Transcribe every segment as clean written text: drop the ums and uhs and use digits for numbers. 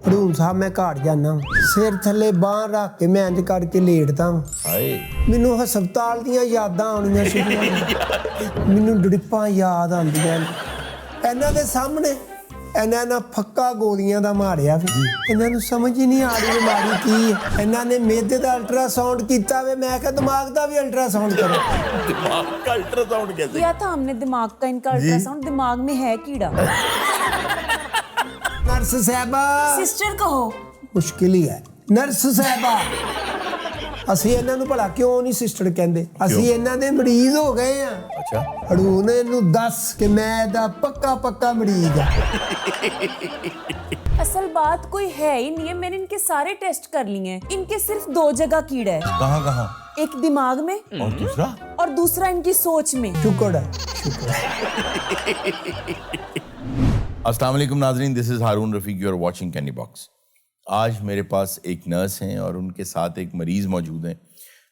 ਹੜੂਮ ਸਾਹਿਬ ਮੈਂ ਘਾਟ ਜਾਣਾ ਸਿਰ ਥੱਲੇ ਬਾਂਹ ਰੱਖ ਕੇ ਮੈਂ ਇੰਜ ਕਰਕੇ ਲੇਟਦਾ ਹਾਏ ਮੈਨੂੰ ਹਸਪਤਾਲ ਦੀਆਂ ਯਾਦਾਂ ਆਉਣੀਆਂ ਸ਼ੁਰੂ ਮੈਨੂੰ ਡ੍ਰਿਪਾਂ ਯਾਦ ਆਉਂਦੀਆਂ ਇਹਨਾਂ ਦੇ ਸਾਹਮਣੇ ਇਹਨਾਂ ਨੇ ਫੱਕਾ ਗੋਲੀਆਂ ਦਾ ਮਾਰਿਆ ਵੀ ਇਹਨਾਂ ਨੂੰ ਸਮਝ ਹੀ ਨਹੀਂ ਆ ਰਹੀ ਬਿਮਾਰੀ ਕੀ ਹੈ ਇਹਨਾਂ ਨੇ ਮਿਹਦੇ ਦਾ ਅਲਟਰਾਸਾਊਂਡ ਕੀਤਾ ਵੇ मैं क्या दिमाग का भी अल्ट्रासाउंड करो दिमाग का अल्ट्रासाउंड कैसे किया था हमने दिमाग का इनका अल्ट्रासाउंड दिमाग में है कीड़ा नर्स साहबा सिस्टर कहो मुश्किल ही है नर्स साहबा ਅਸੀਂ ਇਹਨਾਂ ਨੂੰ ਭਲਾ ਕਿਉਂ ਨਹੀਂ ਸਿਸਟਰ ਕਹਿੰਦੇ ਅਸੀਂ ਇਹਨਾਂ ਦੇ ਮਰੀਜ਼ ਹੋ ਗਏ ਆ अच्छा ਹੜੂਨ ਇਹਨੂੰ ਦੱਸ ਕਿ ਮੈਂ ਇਹਦਾ ਪੱਕਾ ਮਰੀਜ਼ ਆ असल बात कोई है ही नहीं है मैंने इनके सारे टेस्ट कर लिए हैं इनके सिर्फ 2 जगह कीड़ा है कहाँ कहाँ एक दिमाग में और दूसरा और दूसरा इनकी सोच में शुक्र है अस्सलाम वालेकुम नाज़रीन this is Haroon Rafiq you are watching Kenny box आज मेरे पास एक नर्स हैं और उनके साथ एक मरीज़ मौजूद हैं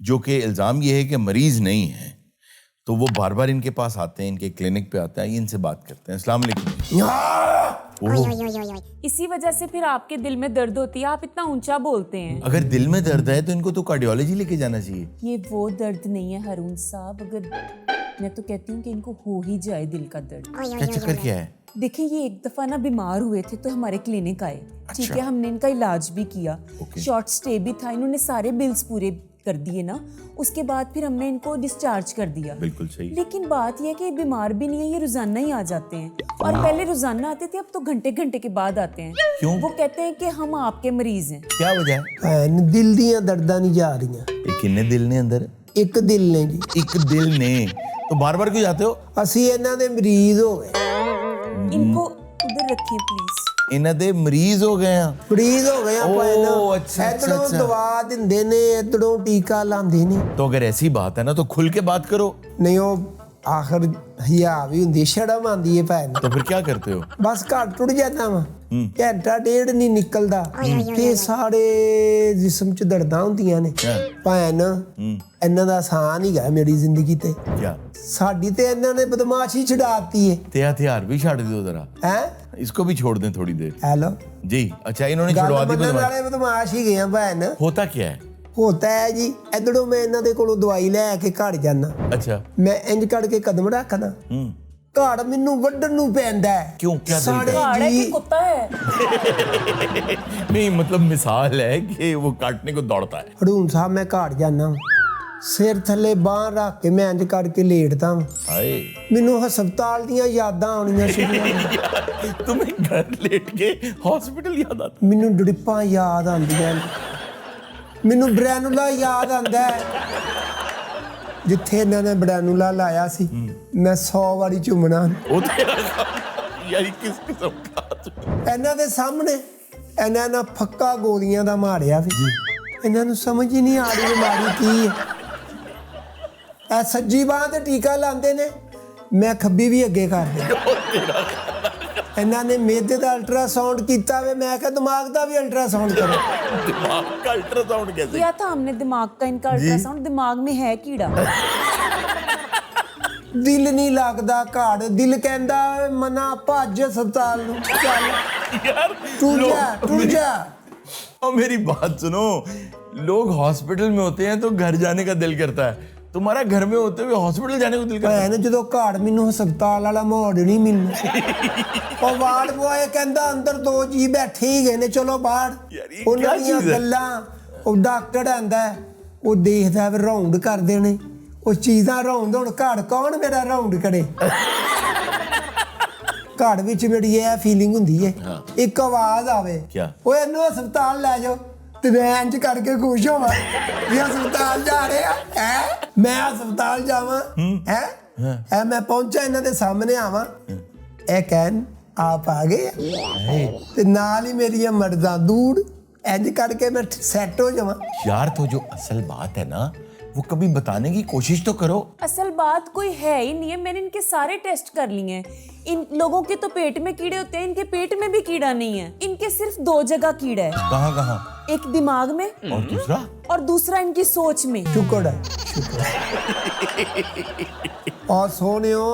जो कि इल्ज़ाम ये है कि मरीज़ नहीं है तो वो बार बार इनके पास आते हैं इनके क्लिनिक पे आते हैं इनसे बात करते हैं अस्सलाम वालेकुम इसी वजह से फिर आपके दिल में दर्द होती है आप इतना ऊंचा बोलते हैं अगर दिल में दर्द है तो इनको तो कार्डियोलॉजी लेके जाना चाहिए ये वो दर्द नहीं है हारून साहब अगर मैं तो कहती हूँ कि इनको हो ही जाए दिल का दर्द क्या चक्कर क्या है देखिए ये एक दफा ना बीमार हुए थे तो हमारे क्लिनिक आए ठीक है हमने इनका इलाज भी किया शॉर्ट स्टे भी था इन्होंने सारे बिल्स पूरे कर दिए ना उसके बाद फिर हमने इनको डिस्चार्ज कर दिया बिल्कुल सही लेकिन बात यह है कि ये बीमार भी नहीं है ये रोजाना ही आ जाते हैं और पहले रोजाना आते थे अब तो घंटे घंटे के बाद आते हैं क्यों वो कहते हैं कि हम आपके मरीज हैं क्या वजह है ਭੈਣ ਦਿਲ ਦੀਆਂ ਦਰਦਾਂ ਨਹੀਂ ਜਾ ਰਹੀਆਂ ये किन्ने दिल ने अंदर ਇੱਕ ਦਿਲ ਨੇ ਜੀ एक दिल ने तो बार बार क्यों जाते हो ਅਸੀਂ ਇਹਨਾਂ ਦੇ ਮਰੀਜ਼ ਹੋ ਗਏ इनको उधर रखिए प्लीज इन्हें दे मरीज हो गए हैं ਮਰੀਜ਼ ਹੋ ਗਏ ਆਪਾਂ ਇਹਨਾਂ ओ अच्छा अच्छा ਇਧਰੋਂ अच्छा ਦਵਾ ਦਿੰਦੇ ਨੇ ਇਧਰੋਂ ਟੀਕਾ ਲਾਉਂਦੇ ਨੇ तो अगर ऐसी बात है ना तो खुल के बात करो ਨਹੀਂ ਉਹ ਆਖਰ ਹਿਆ ਵੀ ਹੁੰਦੀ ਸ਼ਰਮ ਆਉਂਦੀ ਹੈ ਭੈਣ तो फिर क्या करते हो ਬਸ ਘਰ ਟੁੱਟ ਜਾਂਦਾ ਵਾ ਘੰਟਾ ਡੇਢ ਨਹੀਂ ਨਿਕਲਦਾ ਤੇ ਸਾਰੇ ਜਿਸਮ ਚ ਦਰਦਾਂ ਹੁੰਦੀਆਂ ਨੇ ਭੈਣ ਇਹਨਾਂ ਦਾ ਆਸਾਨ ਹੀ ਗਾ ਮੇਰੀ ਜ਼ਿੰਦਗੀ ਤੇ क्या ਸਾਡੀ ਤੇ ਇਹਨਾਂ ਨੇ ਬਦਮਾਸ਼ੀ ਛਡਾਤੀ ਹੈ ते हथियार भी छाड़ दो जरा ਹੈ इसको भी छोड़ दें थोड़ी देर ਹੈਲੋ जी अच्छा इन्होंने छुड़वा दी बदमाशी ਵਾਲੇ ਬਦਮਾਸ਼ ਹੀ ਗਏ ਆ ਭੈਣ होता क्या है ਹੋਤਾ ਹੈ ਜੀ ਇਧਰੋਂ ਮੈਂ ਇਹਨਾਂ ਦੇ ਕੋਲੋਂ ਦਵਾਈ ਲੈ ਕੇ ਘਰ ਜਾਣਾ अच्छा ਮੈਂ ਇੰਜ ਕਰਕੇ ਕਦਮ ਰੱਖਦਾ ਘਾੜ ਮੈਨੂੰ ਵੱਢਣ ਨੂੰ ਪੈਂਦਾ ਹੈ क्यों क्या दल साढ़े- का? पहाड़ है कि कुत्ता है नहीं मतलब मिसाल है कि वो काटने को दौड़ता है ਹੜੂਮ ਸਾਹਿਬ ਮੈਂ ਘਾੜ ਜਾਣਾ ਸਿਰ ਥੱਲੇ ਬਾਂਹ ਰੱਖ ਕੇ ਮੈਂ ਇੰਜ ਕਰਕੇ ਲੇਟਦਾ हाय ਮੈਨੂੰ ਹਸਪਤਾਲ ਦੀਆਂ ਯਾਦਾਂ ਆਉਣੀਆਂ ਸ਼ੁਰੂ तुम्हें घर लेट के हॉस्पिटल याद आता ਮੈਨੂੰ ਡ੍ਰਿਪਾਂ ਯਾਦ ਆਉਂਦੀਆਂ ਮੈਨੂੰ ਬ੍ਰੈਨੂਲਾ ਯਾਦ ਆਉਂਦਾ ਹੈ ਜਿੱਥੇ ਇਹਨਾਂ ਨੇ ਬ੍ਰੈਨੂਲਾ ਲਾਇਆ ਸੀ ਮੈਂ 100 ਵਾਰੀ ਚੁੰਮਣਾ वो तेरा यार ये किस किस्म का ਇਹਨਾਂ ਦੇ ਸਾਹਮਣੇ ਇਹਨਾਂ ਨੇ ਫੱਕਾ ਗੋਲੀਆਂ ਦਾ ਮਾਰਿਆ ਵੀ ਇਹਨਾਂ ਨੂੰ ਸਮਝ ਹੀ ਨਹੀਂ ਆ ਰਹੀ ਬਿਮਾਰੀ ਕੀ ਹੈ ਇਹ ਸੱਜੀ ਬਾਂਹ ਤੇ ਟੀਕਾ ਲਾਉਂਦੇ ਨੇ ਮੈਂ ਖੱਬੀ ਵੀ ਅੱਗੇ ਕਰ ਦਿੰਦਾ ਇਹਨਾਂ ਨੇ ਮਿਹਦੇ ਦਾ ਅਲਟਰਾਸਾਊਂਡ ਕੀਤਾ ਵੇ ਮੈਂ ਕਿਹਾ ਦਿਮਾਗ ਦਾ ਵੀ ਅਲਟਰਾਸਾਊਂਡ ਕਰੋ दिमाग का अल्ट्रासाउंड कैसे किया था हमने दिमाग का इनका अल्ट्रासाउंड दिमाग में है कीड़ा ਦਿਲ ਨਹੀਂ ਲੱਗਦਾ ਘਾੜ ਦਿਲ ਕਹਿੰਦਾ ਮਨਾ ਭੱਜ ਹਸਪਤਾਲ ਨੂੰ ਚੱਲ यार ਟੁੱਟ ਜਾ और मेरी बात सुनो लोग हॉस्पिटल में होते हैं तो घर जाने का दिल करता है तुम्हारा घर में होते हुए हॉस्पिटल जाने को दिल करता है ਭੈਣ ਜਦੋਂ ਘਾੜ ਮੈਨੂੰ ਹਸਪਤਾਲ ਵਾਲਾ ਮਾਹੌਲ ਨਹੀਂ ਮਿਲਣਾ ਉਹ ਵਾਰਡ ਬੁਆਏ ਕਹਿੰਦਾ ਅੰਦਰ 2 ਜੀ ਬੈਠੇ ਹੀ ਗਏ ਨੇ ਚਲੋ ਬਾਹਰ ਯਾਰ ਇਹ ਉਹਨਾਂ ਕਿਆ ਦੀਆਂ ਚੀਜ਼ ਹੈ? ਗੱਲਾਂ ਉਹ ਡਾਕਟਰ ਆਂਦਾ ਉਹ ਦੇਖਦਾ ਵੀ ਰਾਉਂਡ ਕਰਦੇ ਨੇ ਉਹ ਚੀਜ਼ਾਂ ਰਾਉਂਡ ਹੁਣ ਘਾੜ ਕੌਣ ਮੇਰਾ ਰਾਉਂਡ ਕਰੇ ਘਾੜ ਵਿੱਚ ਮੇਰੀ ਇਹ ਫੀਲਿੰਗ ਹੁੰਦੀ ਹੈ ਇੱਕ ਆਵਾਜ਼ ਆਵੇ ਕਿਆ? ਓਏ ਇਹਨੂੰ ਹਸਪਤਾਲ ਲੈ ਜਾਓ ਤੇ ਮੈਂ ਇੰਜ ਕਰਕੇ ਖੁਸ਼ ਹੋਵਾਂ ਵੀ ਹਸਪਤਾਲ ਜਾ ਰਹੇ ਆ ਹੈ ਮੈਂ ਹਸਪਤਾਲ ਜਾਵਾਂ ਹੈ ਐ ਮੈਂ ਪਹੁੰਚਾ ਇਹਨਾਂ ਦੇ ਸਾਹਮਣੇ ਆਵਾਂ ਇਹ ਕਹਿਣ ਆਪ ਆ ਗਏ ਆ? ਤੇ ਨਾਲ ਹੀ ਮੇਰੀਆਂ ਮਰਜ਼ਾਂ ਦੂਰ ਇੰਜ ਕਰਕੇ ਮੈਂ ਸੈੱਟ ਹੋ ਜਾਵਾਂ यार तो जो असल बात है ना वो कभी बताने की कोशिश तो करो असल बात कोई है ही नहीं है मैंने इनके सारे टेस्ट कर लिए हैं इन लोगों के तो पेट में कीड़े होते हैं इनके पेट में भी कीड़ा नहीं है इनके सिर्फ 2 जगह कीड़ा है कहाँ कहाँ एक दिमाग में और दूसरा और दूसरा इनकी सोच में ਸ਼ੁਕਰ ਹੈ ਔਰ ਸੋਹਣਿਓ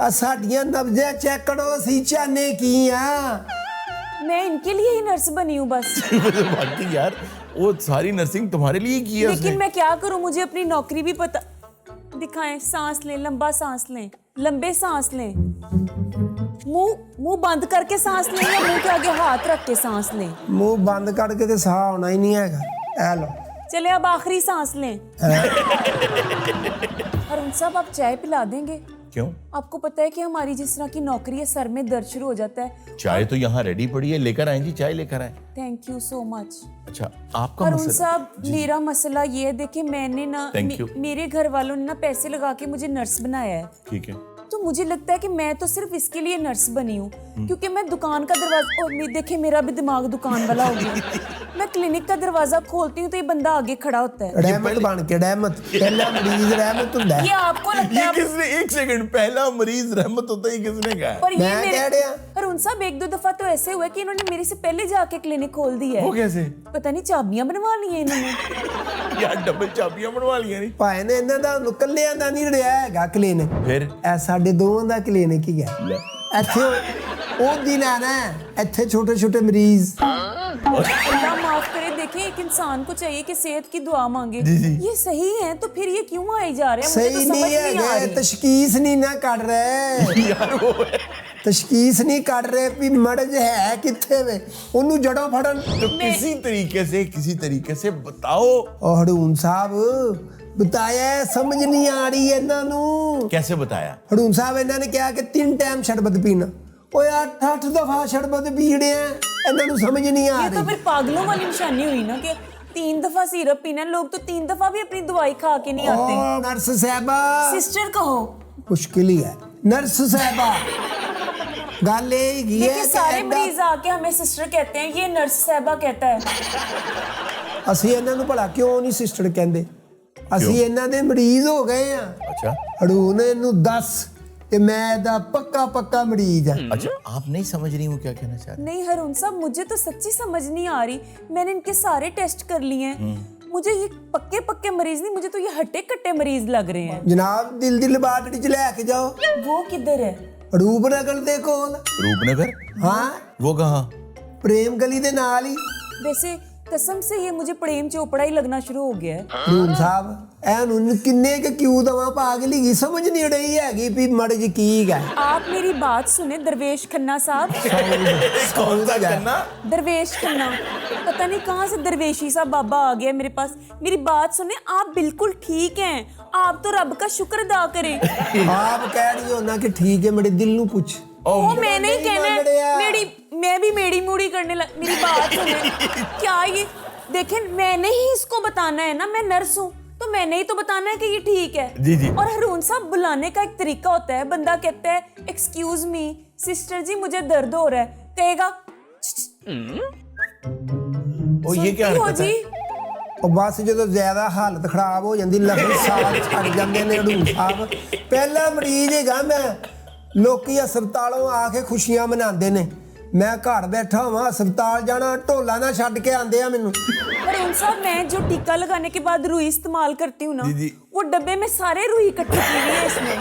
ਆ ਸਾਡੀਆਂ ਨਬਜ਼ਾਂ ਚੈੱਕ ਕਰੋ ਅਸੀਂ ਚਾਹਨੇ ਕੀ ਆ मैं इनके लिए ही नर्स बनी हूँ बस। बाकी यार वो सारी नर्सिंग तुम्हारे लिए की है उसने। लेकिन मैं क्या करूँ, मुझे अपनी नौकरी भी पता। दिखाएं, सांस लें, लंबा सांस लें, लंबे सांस लें, मुंह बंद करके सांस लें या मुंह के आगे हाथ रख के सांस लें। मुंह बंद करके तो साह आना ही नहीं हैगा। ए लो चले अब आखिरी सांस लें। अरुण साहब आप चाय पिला देंगे? क्यों? आपको पता है कि हमारी जिस तरह की नौकरी है, सर में दर्द शुरू हो जाता है। चाय तो यहाँ रेडी पड़ी है, लेकर आए जी, चाय लेकर आए। Thank you so much. अच्छा आपका अरुण मसला? साहब मेरा मसला ये है, देखिए मैंने ना Thank you. मेरे घर वालों ने ना पैसे लगा के मुझे नर्स बनाया है। ठीक है। तो मुझे लगता है कि मैं तो सिर्फ इसके लिए नर्स बनी हूँ क्योंकि मैं दुकान का दरवाजा, और देखिए मेरा भी दिमाग दुकान वाला हो गया। मैं क्लिनिक का दरवाजा खोलती हूँ तो ये बंदा आगे खड़ा होता है। रहमत बन के, रहमत पहला मरीज रहमत होता ये है। आपको लगता ये है? किसने, एक सेकंड, पहला मरीज रहमत होता है, किसने कहा है? पर ये मैं कह रहा। अरुण साहब एक दो दफा तो ऐसे हुआ कि इन्होंने मेरे से पहले जाके क्लिनिक खोल दी है। वो कैसे? पता नहीं चाबियां बनवा ली है इन्होंने। यार डबल चाबियां बनवा लिया नहीं। ਭਾਏ ਨੇ ਇਹਨਾਂ ਦਾ ਕੱਲਿਆਂ ਦਾ ਨਹੀਂ ਰਿਹਾ ਹੈਗਾ ਕਲੀਨਿਕ। फिर ਇਹ ਸਾਡੇ ਦੋਵਾਂ ਦਾ ਕਲੀਨਿਕ ਹੀ ਹੈ। ਇੱਥੇ ਉਹ ਦਿਨ ਆਣਾ ਇੱਥੇ ਛੋਟੇ ਛੋਟੇ ਮਰੀਜ਼। अल्लाह माफ करे, देखिए एक इंसान को चाहिए कि सेहत की दुआ मांगे। ये सही है तो फिर ये क्यों आए जा रहे हैं? मुझे तो ਸਹੀ समझ ਨਹੀਂ नहीं आ ਹੈਗੇ, रही। ਤਸ਼ਖੀਸ ਨਹੀਂ ਨਾ ਕੱਢ ਰਹੇ। यार वो है। ਤਸ਼ਖੀਸ ਨਹੀਂ ਕੱਢ ਰਹੇ ਵੀ ਮਰਜ਼ ਹੈ ਕਿੱਥੇ ਵੇ, ਉਹਨੂੰ ਜੜੋਂ ਫੜਨ। तो किसी तरीके से बताओ। ਉਹ ਹੜੂਨ ਸਾਹਿਬ ਬਤਾਇਆ, ਸਮਝ ਨਹੀਂ ਆ ਰਹੀ ਇਹਨਾਂ ਨੂੰ। कैसे बताया? ਹੜੂਨ ਸਾਹਿਬ ਇਹਨਾਂ ਨੇ ਕਿਹਾ ਕਿ 3 ਟਾਈਮ ਸ਼ਰਬਤ ਪੀਣਾ। ਓਏ 8 ਦਫਾ ਸ਼ਰਬਤ ਪੀੜੇ ਆ, ਇਹਨਾਂ ਨੂੰ ਸਮਝ ਨਹੀਂ ਆ ये तो ਰਹੀ। फिर पागलों वाली निशानी हुई ना कि 3 दफा सिरप पीना है। लोग तो 3 दफा भी अपनी दवाई खा के नहीं आते। ਓ ਨਰਸ ਸਾਹਿਬਾ, सिस्टर कहो। ਮੁਸ਼ਕਿਲ ਹੀ ਹੈ ਨਰਸ ਸਾਹਿਬਾ। ਗੱਲ ਇਹ ਹੈਗੀ ਹੈ देखिए ਕਿ सारे ਏਦਾਂ- मरीज आके हमें सिस्टर कहते हैं, ये नर्स साहबा कहता है। ਅਸੀਂ ਇਹਨਾਂ ਨੂੰ ਭਲਾ ਕਿਉਂ ਨਹੀਂ ਸਿਸਟਰ ਕਹਿੰਦੇ? ਅਸੀਂ ਇਹਨਾਂ ਦੇ ਮਰੀਜ਼ ਹੋ ਗਏ ਆ। अच्छा ਹੜੂਨ ਇਹਨੂੰ ਦੱਸ ਕਿ ਮੈਂ ਇਹਦਾ ਪੱਕਾ ਮਰੀਜ਼ ਆ। अच्छा, आप नहीं समझ रही हूँ क्या कहना चाह रहे? नहीं हरुण साहब, मुझे तो सच्ची समझ नहीं आ रही। मैंने इनके सारे टेस्ट कर लिए हैं। मुझे ये पक्के मरीज नहीं, मुझे तो ये हट्टे कट्टे मरीज लग रहे हैं। ਜਨਾਬ ਦਿਲ ਦੀ ਲੈਬਾਰਟਰੀ ਚ ਲੈ ਕੇ ਜਾਓ, वो किधर है? ਰੂਪਨਗਰ ਦੇ ਕੋਲ। रूपनगर? ਹਾਂ, वो कहाँ? ਪ੍ਰੇਮ ਗਲੀ ਦੇ ਨਾਲ ਹੀ। वैसे कसम से ये मुझे प्रेम चोपड़ा ही लगना शुरू हो गया है। ਰੂਮ ਸਾਹਿਬ ਇਹਨੂੰ ਕਿੰਨੇ ਕਿ ਕਿਉਂ ਦਵਾ ਪਾਗਲੀ ਕੀ ਸਮਝ ਨਹੀਂ ਰਹੀ ਹੈਗੀ ਵੀ ਮਰਜ਼ ਕੀ ਹੈ। आप मेरी बात सुने दरवेश खन्ना साहब। कौन सा करना? दरवेश खन्ना, पता नहीं कहाँ से दरवेशी सा बाबा आ गया मेरे पास। मेरी बात सुने, आप बिल्कुल ठीक हैं। आप तो रब का शुक्र अदा करें। ਆਪ ਕਹਿ ਰਹੀ ਹੋ ਨਾ ਕਿ ਠੀਕ ਹੈ, ਮੇਰੇ ਦਿਲ ਨੂੰ ਪੁੱਛ। वो मैंने ही कहना मान रहे है। हैं। मैं भी मेड़ी मूड़ी करने लग। मेरी बात सुने, क्या ये देखें, मैंने ही इसको बताना है ना, मैं नर्स हूँ तो मैंने ही तो बताना है कि ये ठीक है। जी जी। और हरून साहब बुलाने का एक तरीका होता है। बंदा कहता है एक्सक्यूज मी सिस्टर जी मुझे दर्द हो रहा है, कहेगा ओ ये क्या सुनती हो हरकत है? जी। ਉਹ ਬਸ ਜਦੋਂ ਜ਼ਿਆਦਾ ਹਾਲਤ ਖਰਾਬ ਹੋ ਜਾਂਦੀ, ਲਫ਼ਜ਼ ਸਾਲ ਛੱਡ ਜਾਂਦੇ ਨੇ ਹੜੂਮ ਸਾਹਿਬ। ਪਹਿਲਾ ਮਰੀਜ਼ ਹੈਗਾ ਮੈਂ। ਲੋਕੀ ਹਸਪਤਾਲੋਂ ਆ ਕੇ ਖੁਸ਼ੀਆਂ ਮਨਾਉਂਦੇ ਨੇ, ਮੈਂ ਘਰ ਬੈਠਾ ਹਾਂ, ਹਸਪਤਾਲ ਜਾਣਾ ਢੋਲਾ ਨਾ ਛੱਡ ਕੇ ਆਂਦੇ ਆ ਮੈਨੂੰ। हरून साहब मैं जो टीका लगाने के बाद रुई इस्तेमाल करती हूँ ना, जी, जी। वो डब्बे में सारे रुई इकट्ठी की हुई है इसमें।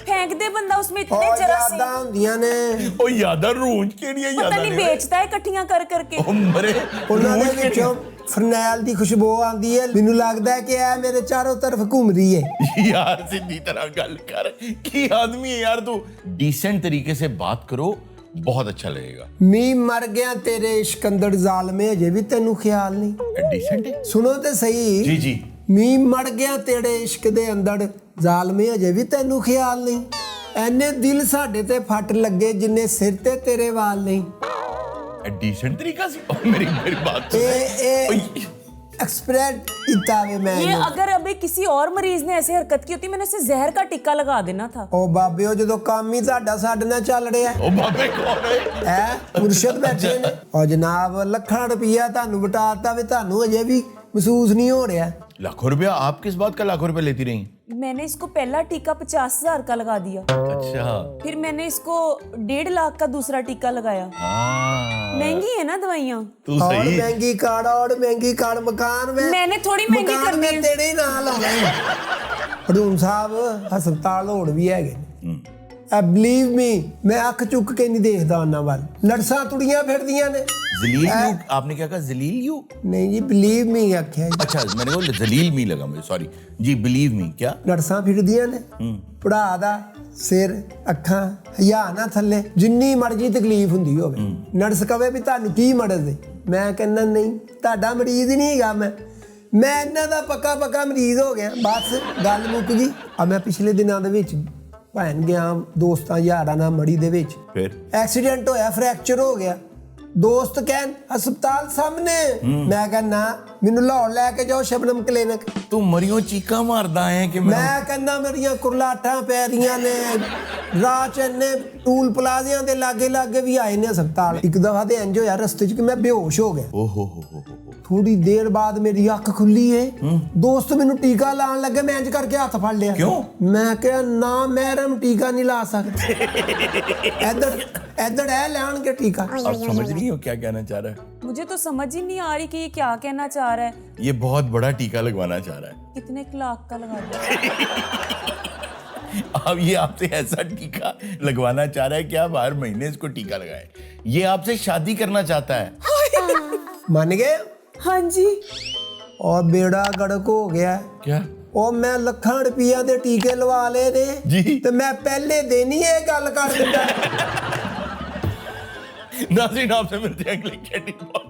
फेंक दे बंदा उसमें इतने ਉਹ जरा से। ਯਾਦਾਂ ਹੁੰਦੀਆਂ ਨੇ, ओ यादा रूंज केड़ियां पता यादा नहीं ने? बेचता है इकट्ठियां कर करके। ओ मरे ਉਹਨਾਂ ਦੇ रूंज ਵਿੱਚੋਂ ਫਰਨੈਲ ਦੀ ਖੁਸ਼ਬੂ ਆਉਂਦੀ ਹੈ। ਮੈਨੂੰ ਲੱਗਦਾ ਹੈ ਕਿ ਇਹ ਮੇਰੇ ਚਾਰੋਂ ਤਰਫ ਘੁੰਮ ਰਹੀ ਹੈ। यार सीधी तरह गल कर, की आदमी है यार तू। डिसेंट तरीके से बात करो, बहुत अच्छा लगेगा। ਮੀਂਹ ਮਰ ਗਿਆ ਤੇਰੇ ਇਸ਼ਕ ਅੰਦਰ ਜ਼ਾਲਮੇ, ਅਜੇ ਵੀ ਤੈਨੂੰ ਖਿਆਲ ਨਹੀਂ। डिसेंट है? ਸੁਣੋ ਤੇ ਸਹੀ। जी जी। ਮੀਂਹ ਮੜ ਗਿਆ ਤੇਰੇ ਇਸ਼ਕ ਦੇ ਅੰਦਰ ਜ਼ਾਲਮੇ, ਅਜੇ ਵੀ ਤੈਨੂੰ ਖਿਆਲ ਨਹੀਂ। ਐਨੇ ਦਿਲ ਸਾਡੇ ਤੇ ਫੱਟ ਲੱਗੇ ਜਿੰਨੇ ਸਿਰ ਤੇ ਤੇਰੇ ਵਾਲ ਨਹੀਂ। डिसेंट तरीका से ओ, मेरी बात ਇਹ सुन। ਐਕਸਪ੍रेस ਕੀਤਾ ਵੇ ਮੈਂ ये ਇਹਨੂੰ। अगर अभी किसी और मरीज ने ऐसे हरकत की होती, मैंने उसे जहर का टीका लगा देना था। ਉਹ ਬਾਬਿਓ ਜਦੋਂ ਕੰਮ ਹੀ ਤੁਹਾਡਾ ਸਾਡੇ ਨਾਲ ਚੱਲ ਰਿਹਾ ओ बाबे कौन है? ਹੈ, ਮੁਰਸ਼ਦ ਬੈਠੇ ਨੇ। ਉਹ ਜਨਾਬ ਲੱਖਾਂ ਰੁਪਈਆ ਤੁਹਾਨੂੰ ਬਟਾਤਾ ਵੇ, ਤੁਹਾਨੂੰ ਅਜੇ ਵੀ ਮਹਿਸੂਸ ਨਹੀਂ ਹੋ ਰਿਹਾ। लाखों रुपया? आप किस बात का लाखों रुपया लेती रही? मैंने इसको पहला टीका 50,000 का लगा दिया, अच्छा फिर मैंने इसको 1.5 लाख का दूसरा टीका लगाया। हाँ, महंगी है ना दवाइयाँ। तू और सही। महंगी कार्ड और महंगी कार्ड मकान में मैंने थोड़ी महंगी मकान करनी में है। तेरे ही नाल होना। ਹੜੂਮ ਸਾਹਿਬ ਹਸਪਤਾਲ ਹੋੜ ਵੀ ਹੈਗੇ ਨੇ। ਐ ਬਲੀਵ ਮੀ ਮੈਂ ਅੱਖ ਚੁੱਕ ਕੇ ਨਹੀਂ ਦੇਖਦਾ ਉਹਨਾਂ ਵੱਲ ਨਰਸਾਂ ਤੁੜੀਆਂ ਫਿਰਦੀਆਂ ਨੇ जलील यू आपने क्या कहा जलील यू ਨਹੀਂ ਜੀ ਬਲੀਵ ਮੀ ਆਖਿਆ ਜੀ अच्छा मैंने कहा जलील मी लगा मुझे सॉरी जी बिलीव मी क्या ਨਰਸਾਂ ਫਿਰਦੀਆਂ ਨੇ ਪੜਾ ਦਾ ਸਿਰ ਅੱਖਾਂ ਹਿਆ ਨਾ ਥੱਲੇ ਜਿੰਨੀ ਮਰਜ਼ੀ ਤਕਲੀਫ ਹੁੰਦੀ ਹੋਵੇ ਨਰਸ ਕਵੇ ਵੀ ਤੁਹਾਨੂੰ ਕੀ ਮਰਜ਼ ਹੈ ਮੈਂ ਕਹਿੰਦਾ ਨਹੀਂ ਤੁਹਾਡਾ ਮਰੀਜ਼ ਹੀ ਨਹੀਂ ਹੈਗਾ ਮੈਂ ਇਹਨਾਂ ਦਾ ਪੱਕਾ ਮਰੀਜ਼ ਹੋ ਗਿਆ ਬਸ ਗੱਲ ਮੁੱਕ ਗਈ ਆ ਮੈਂ ਪਿਛਲੇ ਦਿਨਾਂ ਦੇ ਵਿੱਚ ਭੈਣ ਗਿਆ ਦੋਸਤਾਂ ਯਾਰਾਂ ਨਾਲ ਮੜੀ ਦੇ ਵਿੱਚ फिर ਐਕਸੀਡੈਂਟ ਹੋਇਆ ਫ੍ਰੈਕਚਰ ਹੋ ਗਿਆ ਦੋਸਤ ਕਹਿਣ ਹਸਪਤਾਲ ਸਾਹਮਣੇ ਮੈਂ ਕਹਿੰਦਾ ਮੈਨੂੰ ਲਾਹੌਰ ਲੈ ਕੇ ਜਾਓ ਸ਼ਬਨਮ ਕਲੀਨਿਕ तू मरियो चीका मारदा है कि मैं ਮੈਂ ਕਹਿੰਦਾ ਮੇਰੀਆਂ ਕੁਰਲਾਟਾਂ ਪੈ ਰਹੀਆਂ ਨੇ ਰਾਹ ਚ ਇੰਨੇ ਟੂਲ ਪਲਾਜ਼ਿਆਂ ਦੇ ਲਾਗੇ ਵੀ ਆਏ ਨੇ ਹਸਪਤਾਲ ਇੱਕ ਦਫਾ ਤੇ ਇੰਜ ਹੋਇਆ ਰਸਤੇ 'ਚ ਕਿ ਮੈਂ ਬੇਹੋਸ਼ ਹੋ ਗਿਆ ओ हो ਥੋੜੀ ਦੇਰ ਬਾਅਦ ਮੇਰੀ ਅੱਖ ਖੁੱਲੀ ਏ ਦੋਸਤ ਮੈਨੂੰ ਟੀਕਾ ਲਾਉਣ ਲੱਗੇ ਮੈਂ ਇੰਜ ਕਰਕੇ ਹੱਥ ਫੜ ਲਿਆ ਕਿਉਂ? ਮੈਂ ਕਿਹਾ ਨਾ ਮਹਿਰਮ ਟੀਕਾ ਨਹੀਂ ਲਾ ਸਕਦੇ ਇੱਧਰ ਇਹ ਲੈਣਗੇ ਟੀਕਾ आप समझ रही हो क्या कहना चाह रहा है मुझे तो समझ ही नहीं आ रही कि ये क्या कहना चाह रहा है ये बहुत बड़ा टीका लगवाना चाह रहा है कितने लाख का लगा दिया अब ये आपसे ऐसा टीका लगवाना चाह रहा है कि आप हर महीने इसको टीका लगाएं ये आपसे शादी करना चाहता है ਮੰਨ ਗਏ हाँ जी ਔਰ ਬੇੜਾ ਗੜਕ ਹੋ ਗਿਆ क्या ਉਹ ਮੈਂ ਲੱਖਾਂ ਰੁਪਈਆ ਦੇ ਟੀਕੇ ਲਵਾ ਲਏ ਨੇ ਜੀ। ਤੇ ਮੈਂ ਪਹਿਲੇ ਦਿਨ ਹੀ ਇਹ ਗੱਲ ਕਰ ਦਿੰਦਾ नाज़रीन आपसे मिलते हैं अगले कैंडी बॉक्स